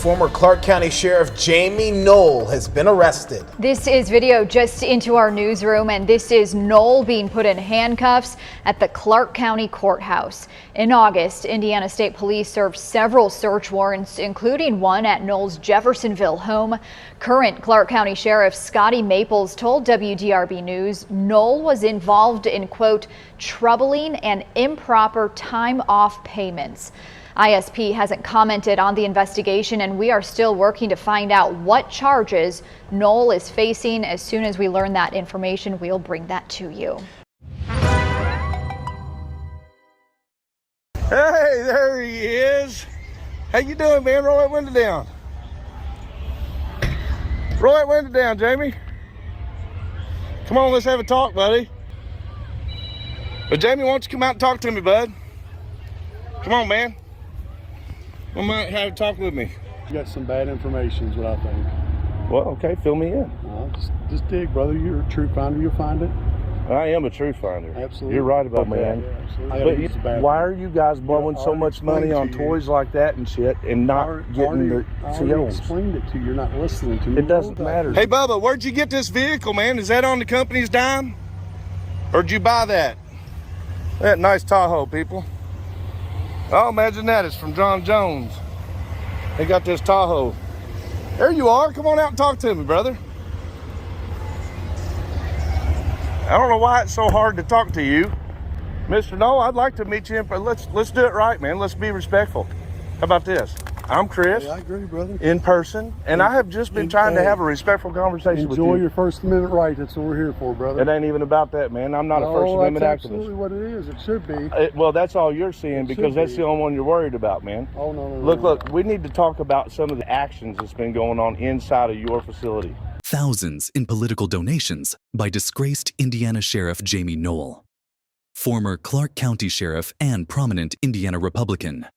Former Clark County Sheriff Jamey Noel has been arrested. This is video just into our newsroom, and this is Noel being put in handcuffs at the Clark County Courthouse. In August, Indiana State Police served several search warrants, including one at Noel's Jeffersonville home. Current Clark County Sheriff Scotty Maples told WDRB News Noel was involved in, quote, troubling and improper time-off payments. ISP hasn't commented on the investigation, and we are still working to find out what charges Noel is facing. As soon as we learn that information, we'll bring that to you. Hey, there he is. How you doing, man? Roll that window down. Roll that window down, Jamey. Come on, let's have a talk, buddy. But Jamey, why don't you come out and talk to me, bud? Come on, man. Come on, have a talk with me. You got some bad information is what I think. Well, okay, fill me in. Just dig, brother. You're a truth finder. You'll find it. I am a truth finder. Absolutely. You're right about that. But why are you guys blowing so much money on toys like that and shit and not getting the COs? I explained it to you. You're not listening to me. It doesn't matter. Hey, Bubba, where'd you get this vehicle, man? Is that on the company's dime? Or did you buy that? That nice Tahoe, people. Oh, imagine that. It's from John Jones. They got this Tahoe. There you are. Come on out and talk to me, brother. I don't know why it's so hard to talk to you. Mr. Noel, I'd like to meet you in, but let's do it right, man. Let's be respectful. How about this? I'm Chris. Hey, I agree, brother. In person, and I have just been trying to have a respectful conversation with you. Enjoy your First Amendment right. That's what we're here for, brother. It ain't even about that, man. I'm not a First Amendment that's activist. Absolutely what it is. It should be. Well, that's all you're seeing because that's the only one you're worried about, man. Oh, no. Look, we need to talk about some of the actions that's been going on inside of your facility. Thousands in political donations by disgraced Indiana Sheriff Jamey Noel, former Clark County Sheriff and prominent Indiana Republican.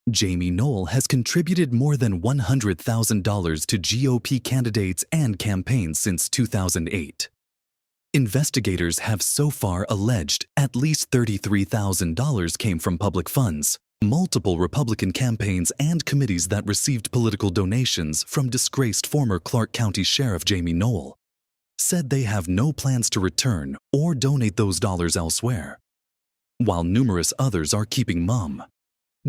Jamey Noel has contributed more than $100,000 to GOP candidates and campaigns since 2008. Investigators have so far alleged at least $33,000 came from public funds. Multiple Republican campaigns and committees that received political donations from disgraced former Clark County Sheriff Jamey Noel said they have no plans to return or donate those dollars elsewhere, while numerous others are keeping mum,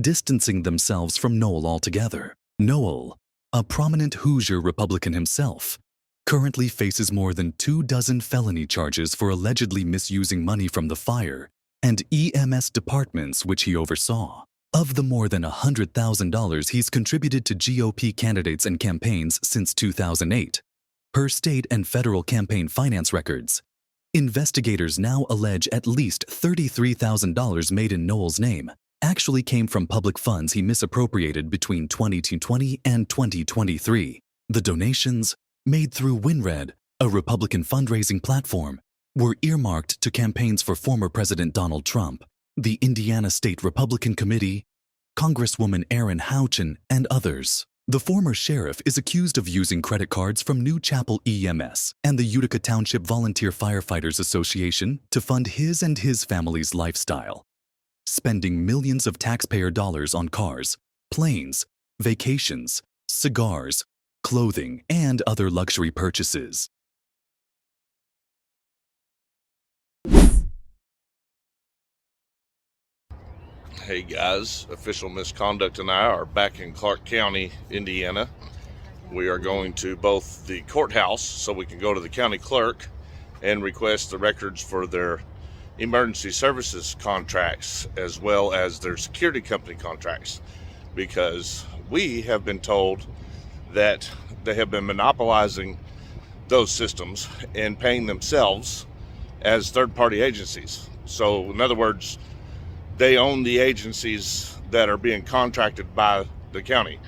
distancing themselves from Noel altogether. Noel, a prominent Hoosier Republican himself, currently faces more than 24 felony charges for allegedly misusing money from the fire and EMS departments which he oversaw. Of the more than $100,000 he's contributed to GOP candidates and campaigns since 2008, per state and federal campaign finance records, investigators now allege at least $33,000 made in Noel's name actually came from public funds he misappropriated between 2020 and 2023. The donations, made through WinRed, a Republican fundraising platform, were earmarked to campaigns for former President Donald Trump, the Indiana State Republican Committee, Congresswoman Erin Houchin, and others. The former sheriff is accused of using credit cards from New Chapel EMS and the Utica Township Volunteer Firefighters Association to fund his and his family's lifestyle, spending millions of taxpayer dollars on cars, planes, vacations, cigars, clothing, and other luxury purchases. Hey guys, Official Misconduct and I are back in Clark County, Indiana. We are going to both the courthouse so we can go to the county clerk and request the records for their emergency services contracts as well as their security company contracts, because we have been told that they have been monopolizing those systems and paying themselves as third-party agencies. So in other words, they own the agencies that are being contracted by the county.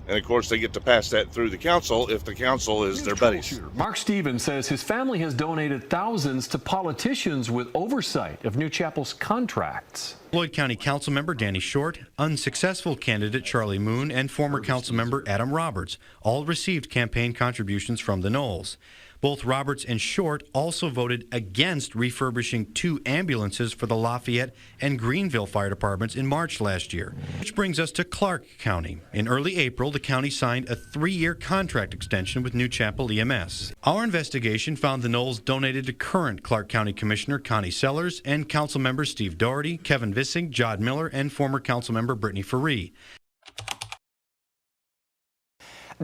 And of course, they get to pass that through the council if the council is their buddies. Mark Stevens says his family has donated thousands to politicians with oversight of New Chapel's contracts. Floyd County Councilmember Danny Short, unsuccessful candidate Charlie Moon, and former Councilmember Adam Roberts all received campaign contributions from the Noels. Both Roberts and Short also voted against refurbishing 2 ambulances for the Lafayette and Greenville fire departments in March last year. Which brings us to Clark County. In early April, the county signed a 3-year contract extension with New Chapel EMS. Our investigation found the Noels donated to current Clark County Commissioner Connie Sellers and council members Steve Doherty, Kevin Vissing, Jod Miller, and former council member Brittany Faree.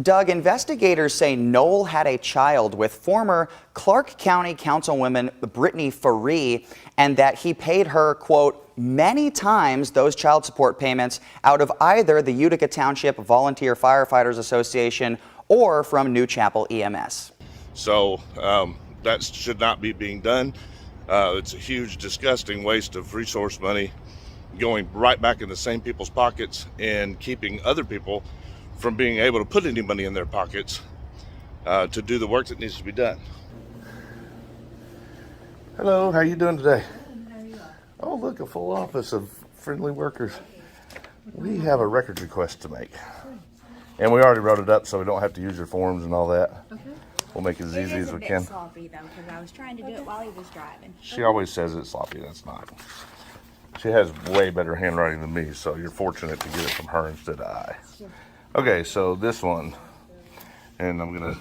Doug, investigators say Noel had a child with former Clark County Councilwoman Brittany Faree, and that he paid her, quote, many times those child support payments out of either the Utica Township Volunteer Firefighters Association or from New Chapel EMS. So that should not be being done. It's a huge, disgusting waste of resource money going right back in the same people's pockets and keeping other people from being able to put any money in their pockets to do the work that needs to be done. Hello, how you doing today? Oh, look, a full office of friendly workers. We have a records request to make. And we already wrote it up, so we don't have to use your forms and all that. Okay. We'll make it as easy as we can. It is a bit sloppy, though, because I was trying to do it while he was driving. She always says it's sloppy. That's not. She has way better handwriting than me, so you're fortunate to get it from her instead of I. Sure. Okay, so this one, and I'm gonna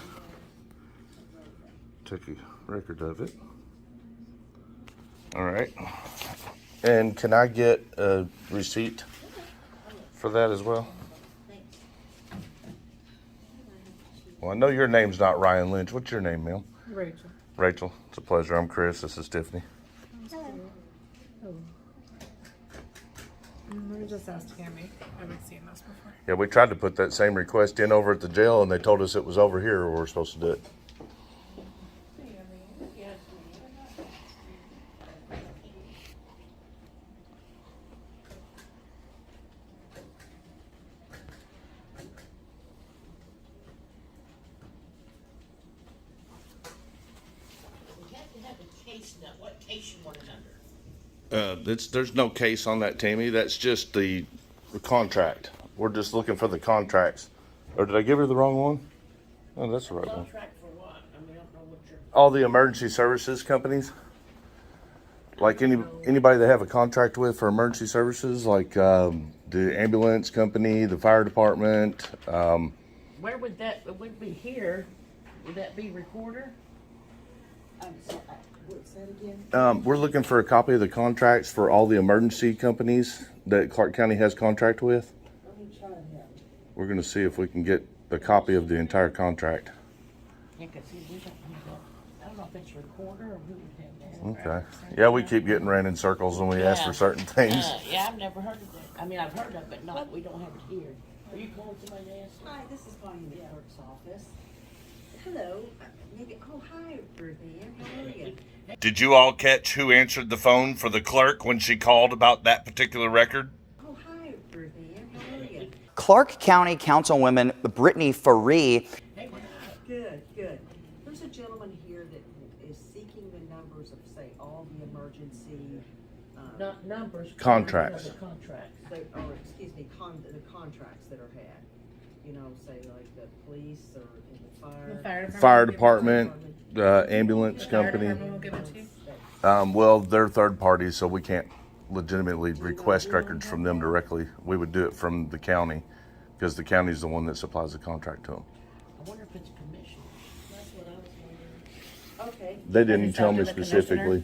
take a record of it. All right, and can I get a receipt for that as well? Well, I know your name's not Ryan Lynch. What's your name, ma'am? Rachel. Rachel, it's a pleasure. I'm Chris. This is Tiffany. Let me just ask Tammy. I haven't seen this before. Yeah, we tried to put that same request in over at the jail, and they told us it was over here where we're supposed to do it. What case you want it under? There's no case on that, Tammy. That's just the contract. We're just looking for the contracts. Or did I give her the wrong one? Oh, that's the right one. Contract for what? I mean, I don't know what you're... All the emergency services companies. Like anybody that have a contract with for emergency services, like the ambulance company, the fire department. Where would that, it would be here. Would that be recorder? What's that again? We're looking for a copy of the contracts for all the emergency companies that Clark County has contract with. Let me try that. We're going to see if we can get a copy of the entire contract. Yeah, because we don't have that. I don't know if it's recorder or who would have that. Okay. Yeah, we keep getting ran in circles when we ask for certain things. Yeah, I've never heard of that. I mean, I've heard of it, but not, we don't have it here. Are you calling somebody to ask? Hi, this is Bonnie in the clerk's office. Hello. Maybe. Oh, hi, Ruthie. How are you? Did you all catch who answered the phone for the clerk when she called about that particular record? Oh, hi, Ruthie. How are you? Clark County Councilwoman Brittany Faree. Good, good. There's a gentleman here that is seeking the numbers of, say, all the emergency... Not numbers. Contracts. Contracts. Or, excuse me, the contracts that are had. You know, say, like the police or in the Fire department, ambulance company. Well, they're third parties, so we can't legitimately request records from them directly. We would do it from the county because the county is the one that supplies the contract to them. I wonder if it's a commission. That's what I was wondering. Okay. They didn't tell me specifically.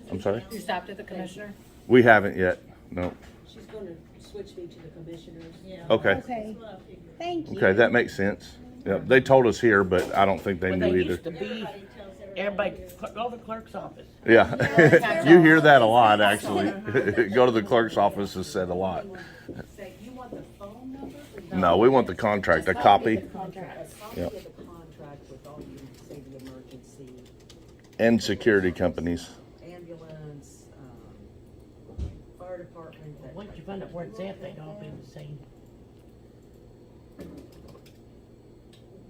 I'm sorry? You stopped at the commissioner? We haven't yet. No. She's going to switch me to the commissioners. Yeah. Okay. Okay. Thank you. Okay, that makes sense. Yeah, they told us here, but I don't think they Well, knew they either. used to be, everybody, go to the clerk's office. Yeah, you hear that a lot, actually. Go to the clerk's office is said a lot. Say, you want the phone number? No, we want the contract, a copy. A copy of the contract with all you, say, the emergency, And security companies. ambulance, fire department. that Once type you of find out thing. where it's at, they'd all be the same.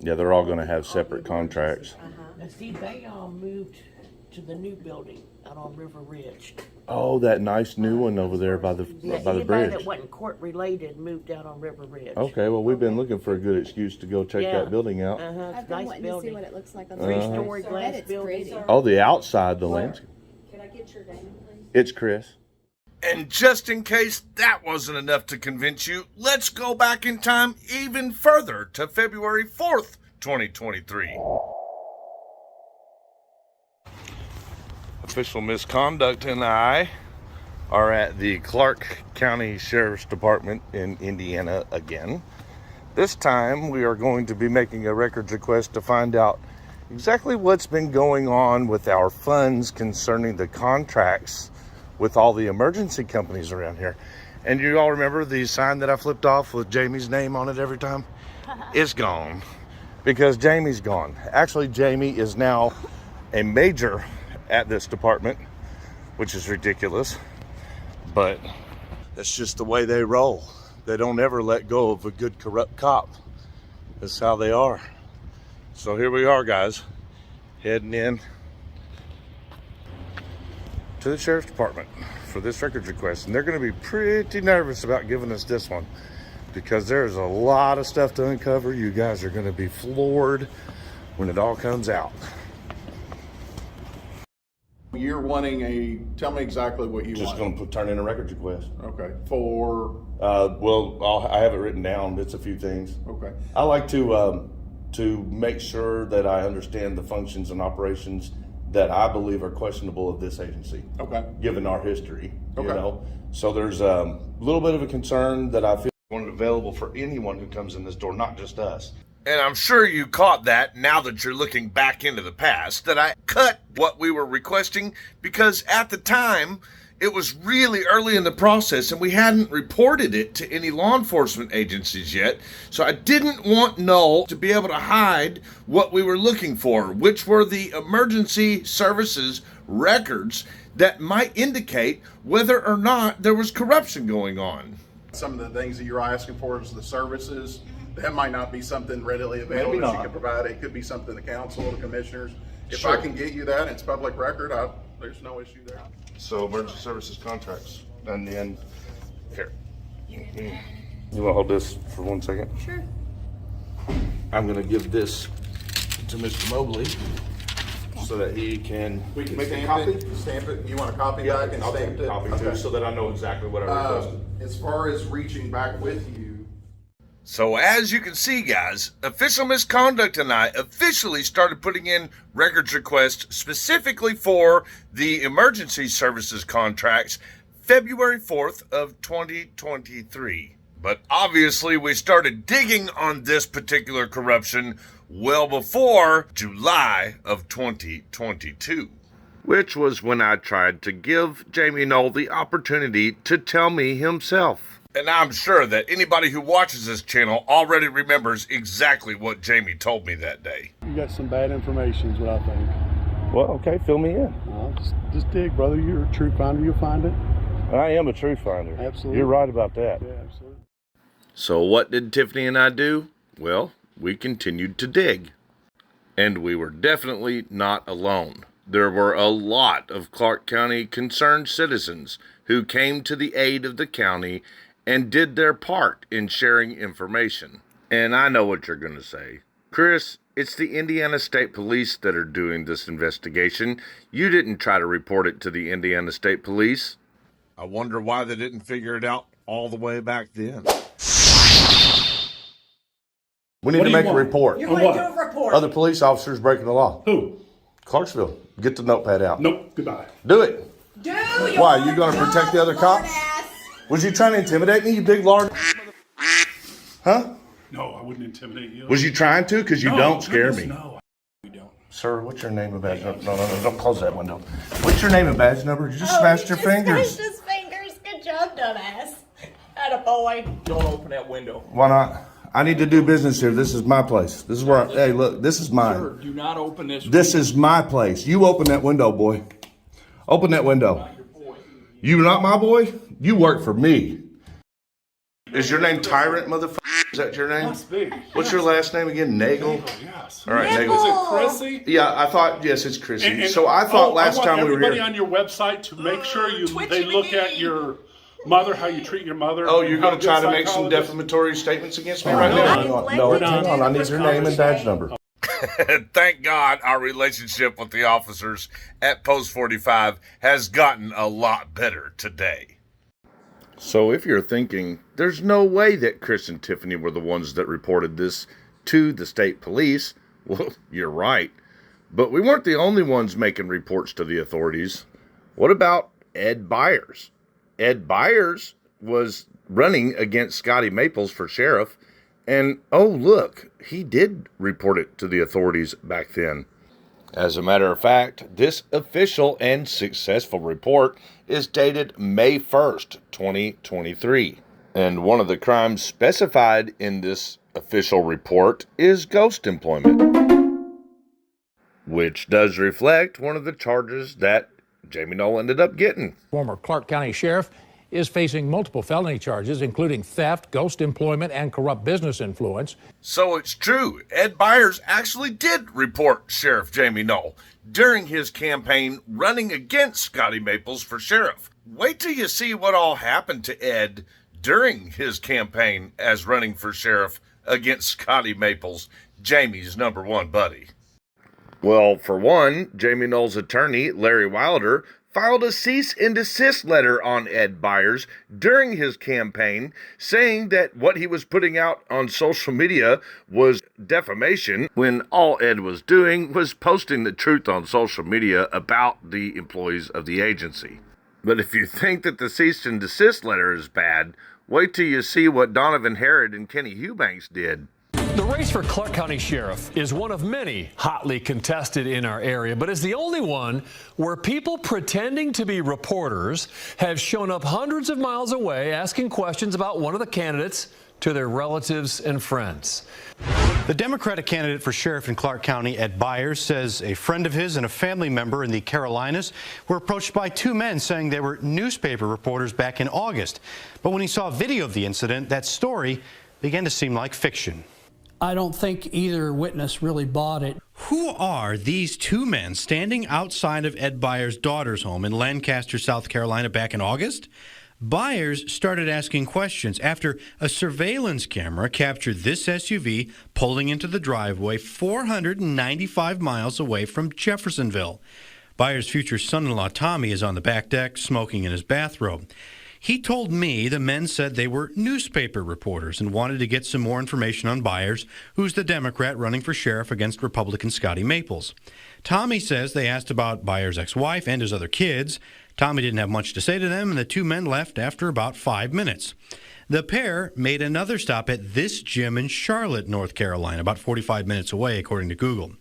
Yeah, they're all going to have separate contracts. Now, see, they all moved to the new building out on River Ridge. Oh, that nice new one over there by the Anybody bridge. that wasn't court related moved out on River Ridge. Okay, well, we've been looking for a good excuse to go check that building out. It's a nice building. it looks like on Three-story glass building. Oh, the outside, the landscape. Can I get your name, please? It's Chris. And just in case that wasn't enough to convince you, let's go back in time even further to February 4th, 2023. Official Misconduct and I are at the Clark County Sheriff's Department in Indiana again. This time we are going to be making a records request to find out exactly what's been going on with our funds concerning the contracts with all the emergency companies around here. And you all remember the sign that I flipped off with Jamie's name on it every time? It's gone because Jamie's gone. Actually, Jamie is now a major at this department, which is ridiculous, but that's just the way they roll. They don't ever let go of a good corrupt cop. That's how they are. So here we are, guys, heading in to the Sheriff's Department for this records request, and they're going to be pretty nervous about giving us this one because there's a lot of stuff to uncover. You guys are going to be floored when it all comes out. You're wanting tell me exactly what you want. Just going to turn in a records request. Okay. For? Well, I have it written down. It's a few things. Okay. I like to make sure that I understand the functions and operations that I believe are questionable of this agency. Okay. Given our history. Okay. You know? So there's a little bit of a concern that I feel available for anyone who comes in this door, not just us. And I'm sure you caught that now that you're looking back into the past, that I cut what we were requesting because at the time it was really early in the process and we hadn't reported it to any law enforcement agencies yet. So I didn't want Noel to be able to hide what we were looking for, which were the emergency services records that might indicate whether or not there was corruption going on. Some of the things that you're asking for is the services. That might not be something readily available that you can provide. It could be something the council, the commissioners. If I can get you that, it's public record, there's no issue there. So emergency services contracts, and then here. You want to hold this for 1 second? Sure. I'm going to give this to Mr. Mobley so that he can make a copy. Stamp it. You want a copy back and stamp it? Copy too, so that I know exactly what I requested. As far as reaching back with you. So as you can see, guys, Official Misconduct and I officially started putting in records requests specifically for the emergency services contracts February 4th of 2023. But obviously we started digging on this particular corruption well before July of 2022. Which was when I tried to give Jamey Noel the opportunity to tell me himself. And I'm sure that anybody who watches this channel already remembers exactly what Jamie told me that day. You got some bad information is what I think. Well, okay, fill me in. Just dig, brother. You're a truth finder. You'll find it. I am a truth finder. Absolutely. You're right about that. Yeah, absolutely. So what did Tiffany and I do? Well, we continued to dig. And we were definitely not alone. There were a lot of Clark County concerned citizens who came to the aid of the county and did their part in sharing information. And I know what you're going to say. Chris, it's the Indiana State Police that are doing this investigation. You didn't try to report it to the Indiana State Police. I wonder why they didn't figure it out all the way back then. We need to make a report. You're going to do a report. Other police officers breaking the law. Who? Clarksville. Get the notepad out. Nope. Goodbye. Do it. Do Why? You going to protect the other cops? Was you trying to intimidate me, you big lard? Huh? No, I wouldn't intimidate you. Was you trying to? Because you don't scare me. No, we don't. Sir, what's your name and badge number? No, don't close that window. What's your name and badge number? You just smashed your fingers. Smashed his fingers. Good job, dumbass. Attaboy. Don't open that window. Why not? I need to do business here. This is my place. This is where hey, look, this is mine. Sir, do not open this window. This is my place. You open that window, boy. Open that window. You not my boy? You work for me. Is your name Tyrant, motherfucker? Is that your name? Must be. What's your last name again? Nagel? Yes. All right, Nagel. Is it Chrissy? Yeah, I thought, yes, it's Chrissy. And- so I thought last time we were everybody here. on your website to make sure they look at your mother, how you treat your mother. Oh, you're going how to try good to make some psychologist- defamatory statements against me right now? No, hang on. I need your name and badge number. Thank God our relationship with the officers at Post 45 has gotten a lot better today. So if you're thinking, there's no way that Chris and Tiffany were the ones that reported this to the state police, well, you're right. But we weren't the only ones making reports to the authorities. What about Ed Byers? Ed Byers was running against Scotty Maples for sheriff, and oh look, he did report it to the authorities back then. As a matter of fact, this official and successful report is dated May 1st, 2023. And one of the crimes specified in this official report is ghost employment, which does reflect one of the charges that Jamey Noel ended up getting. Former Clark County Sheriff is facing multiple felony charges, including theft, ghost employment, and corrupt business influence. So it's true. Ed Byers actually did report Sheriff Jamey Noel during his campaign running against Scotty Maples for sheriff. Wait till you see what all happened to Ed during his campaign as running for sheriff against Scotty Maples, Jamey's number one buddy. Well, for one, Jamey Noel's attorney, Larry Wilder, filed a cease and desist letter on Ed Byers during his campaign, saying that what he was putting out on social media was defamation, when all Ed was doing was posting the truth on social media about the employees of the agency. But if you think that the cease and desist letter is bad, wait till you see what Donovan Herod and Kenny Eubanks did. The race for Clark County Sheriff is one of many hotly contested in our area, but is the only one where people pretending to be reporters have shown up hundreds of miles away asking questions about one of the candidates to their relatives and friends. The Democratic candidate for sheriff in Clark County, Ed Byers, says a friend of his and a family member in the Carolinas were approached by two men saying they were newspaper reporters back in August. But when he saw video of the incident, that story began to seem like fiction. I don't think either witness really bought it. Who are these two men standing outside of Ed Byers' daughter's home in Lancaster, South Carolina back in August? Byers started asking questions after a surveillance camera captured this SUV pulling into the driveway 495 miles away from Jeffersonville. Byers' future son-in-law Tommy is on the back deck smoking in his bathrobe. He told me the men said they were newspaper reporters and wanted to get some more information on Byers, who's the Democrat running for sheriff against Republican Scotty Maples. Tommy says they asked about Byers' ex-wife and his other kids. Tommy didn't have much to say to them, and the two men left after about 5 minutes. The pair made another stop at this gym in Charlotte, North Carolina, about 45 minutes away, according to Google.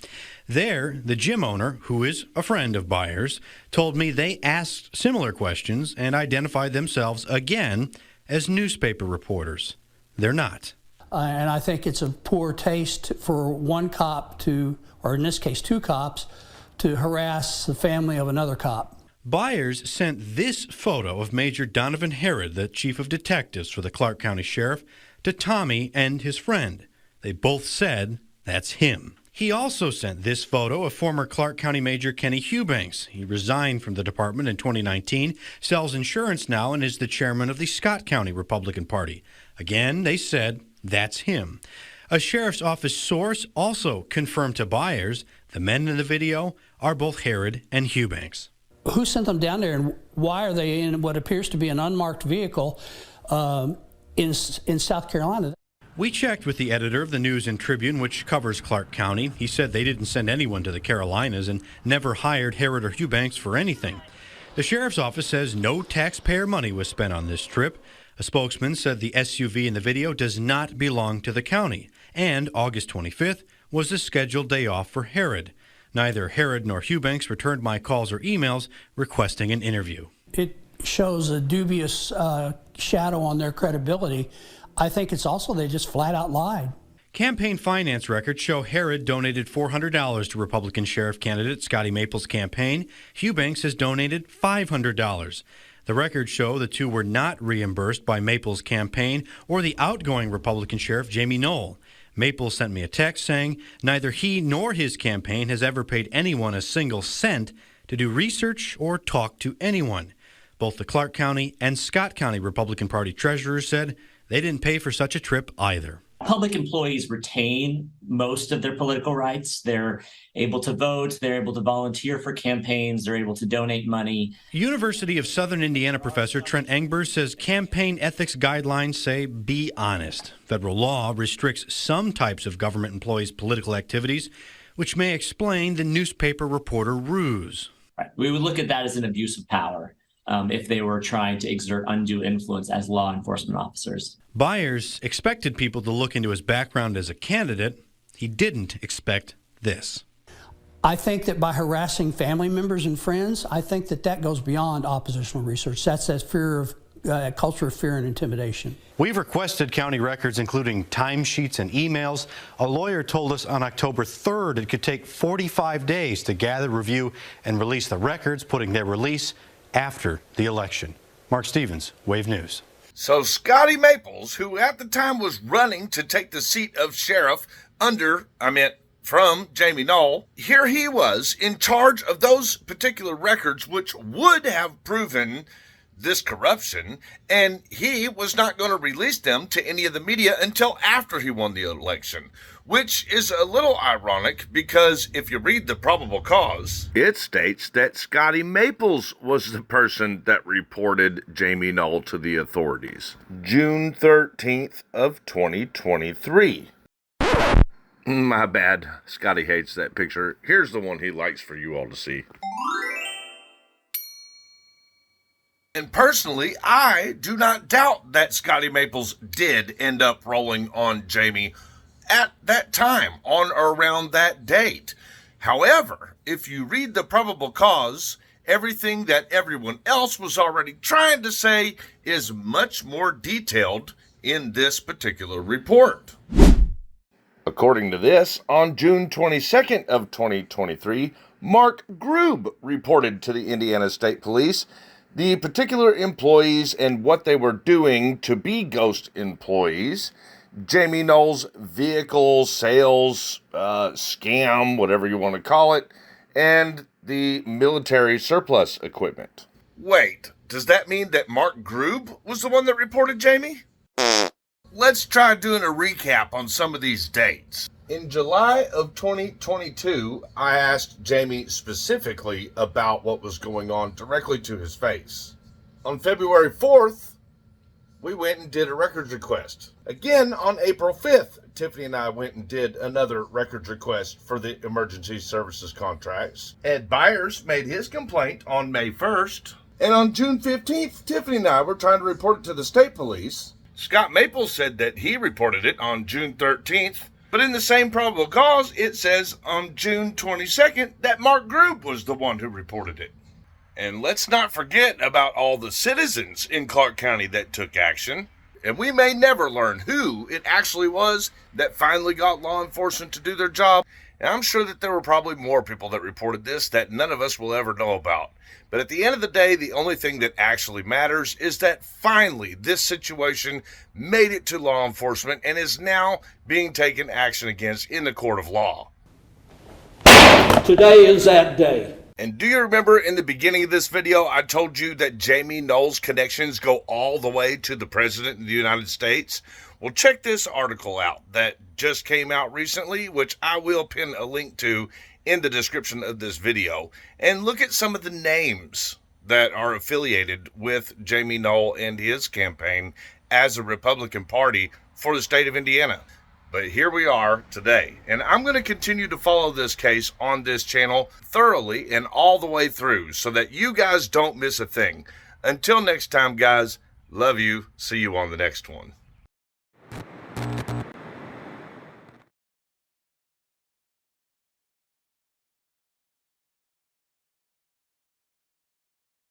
There, the gym owner, who is a friend of Byers, told me they asked similar questions and identified themselves again as newspaper reporters. They're not. And I think it's a poor taste for one cop to, or in this case, two cops, to harass the family of another cop. Byers sent this photo of Major Donovan Herod, the chief of detectives for the Clark County Sheriff, to Tommy and his friend. They both said that's him. He also sent this photo of former Clark County Major Kenny Eubanks. He resigned from the department in 2019, sells insurance now, and is the chairman of the Scott County Republican Party. Again, they said that's him. A sheriff's office source also confirmed to Byers the men in the video are both Herod and Eubanks. Who sent them down there, and why are they in what appears to be an unmarked vehicle in South Carolina? We checked with the editor of the News and Tribune, which covers Clark County. He said they didn't send anyone to the Carolinas and never hired Herod or Eubanks for anything. The sheriff's office says no taxpayer money was spent on this trip. A spokesman said the SUV in the video does not belong to the county, and August 25th was the scheduled day off for Herod. Neither Herod nor Eubanks returned my calls or emails requesting an interview. It shows a dubious shadow on their credibility. I think it's also they just flat out lied. Campaign finance records show Herod donated $400 to Republican sheriff candidate Scotty Maples' campaign. Eubanks has donated $500. The records show the two were not reimbursed by Maples' campaign or the outgoing Republican Sheriff Jamey Noel. Maples sent me a text saying neither he nor his campaign has ever paid anyone a single cent to do research or talk to anyone. Both the Clark County and Scott County Republican Party treasurers said they didn't pay for such a trip either. Public employees retain most of their political rights. They're able to vote, they're able to volunteer for campaigns, they're able to donate money. University of Southern Indiana professor Trent Engbers says campaign ethics guidelines say be honest. Federal law restricts some types of government employees' political activities, which may explain the newspaper reporter ruse. Right. We would look at that as an abuse of power if they were trying to exert undue influence as law enforcement officers. Byers expected people to look into his background as a candidate. He didn't expect this. I think that by harassing family members and friends, I think that goes beyond oppositional research. That's that fear of culture of fear and intimidation. We've requested county records, including timesheets and emails. A lawyer told us on October 3rd it could take 45 days to gather, review, and release the records, putting their release after the election. Mark Stevens, Wave News. So Scotty Maples, who at the time was running to take the seat of sheriff from Jamey Noel, here he was in charge of those particular records which would have proven this corruption, and he was not going to release them to any of the media until after he won the election, which is a little ironic because if you read the probable cause, it states that Scotty Maples was the person that reported Jamey Noel to the authorities. June 13th of 2023. My bad. Scotty hates that picture. Here's the one he likes for you all to see. And personally, I do not doubt that Scotty Maples did end up rolling on Jamey at that time, on or around that date. However, if you read the probable cause, everything that everyone else was already trying to say is much more detailed in this particular report. According to this, on June 22nd of 2023, Mark Grube reported to the Indiana State Police the particular employees and what they were doing to be ghost employees, Jamey Noel's vehicle sales scam, whatever you want to call it, and the military surplus equipment. Wait, does that mean that Mark Grube was the one that reported Jamey? Let's try doing a recap on some of these dates. In July of 2022, I asked Jamey specifically about what was going on directly to his face. On February 4th, we went and did a records request. Again, on April 5th, Tiffany and I went and did another records request for the emergency services contracts. Ed Byers made his complaint on May 1st. And on June 15th, Tiffany and I were trying to report it to the state police. Scott Maples said that he reported it on June 13th. But in the same probable cause, it says on June 22nd that Mark Grube was the one who reported it. And let's not forget about all the citizens in Clark County that took action. And we may never learn who it actually was that finally got law enforcement to do their job. And I'm sure that there were probably more people that reported this that none of us will ever know about. But at the end of the day, the only thing that actually matters is that finally this situation made it to law enforcement and is now being taken action against in the court of law. Today is that day. And do you remember in the beginning of this video, I told you that Jamey Noel's connections go all the way to the President of the United States? Well, check this article out that just came out recently, which I will pin a link to in the description of this video, and look at some of the names that are affiliated with Jamey Noel and his campaign as a Republican Party for the state of Indiana. But here we are today, and I'm going to continue to follow this case on this channel thoroughly and all the way through so that you guys don't miss a thing. Until next time, guys, love you. See you on the next one.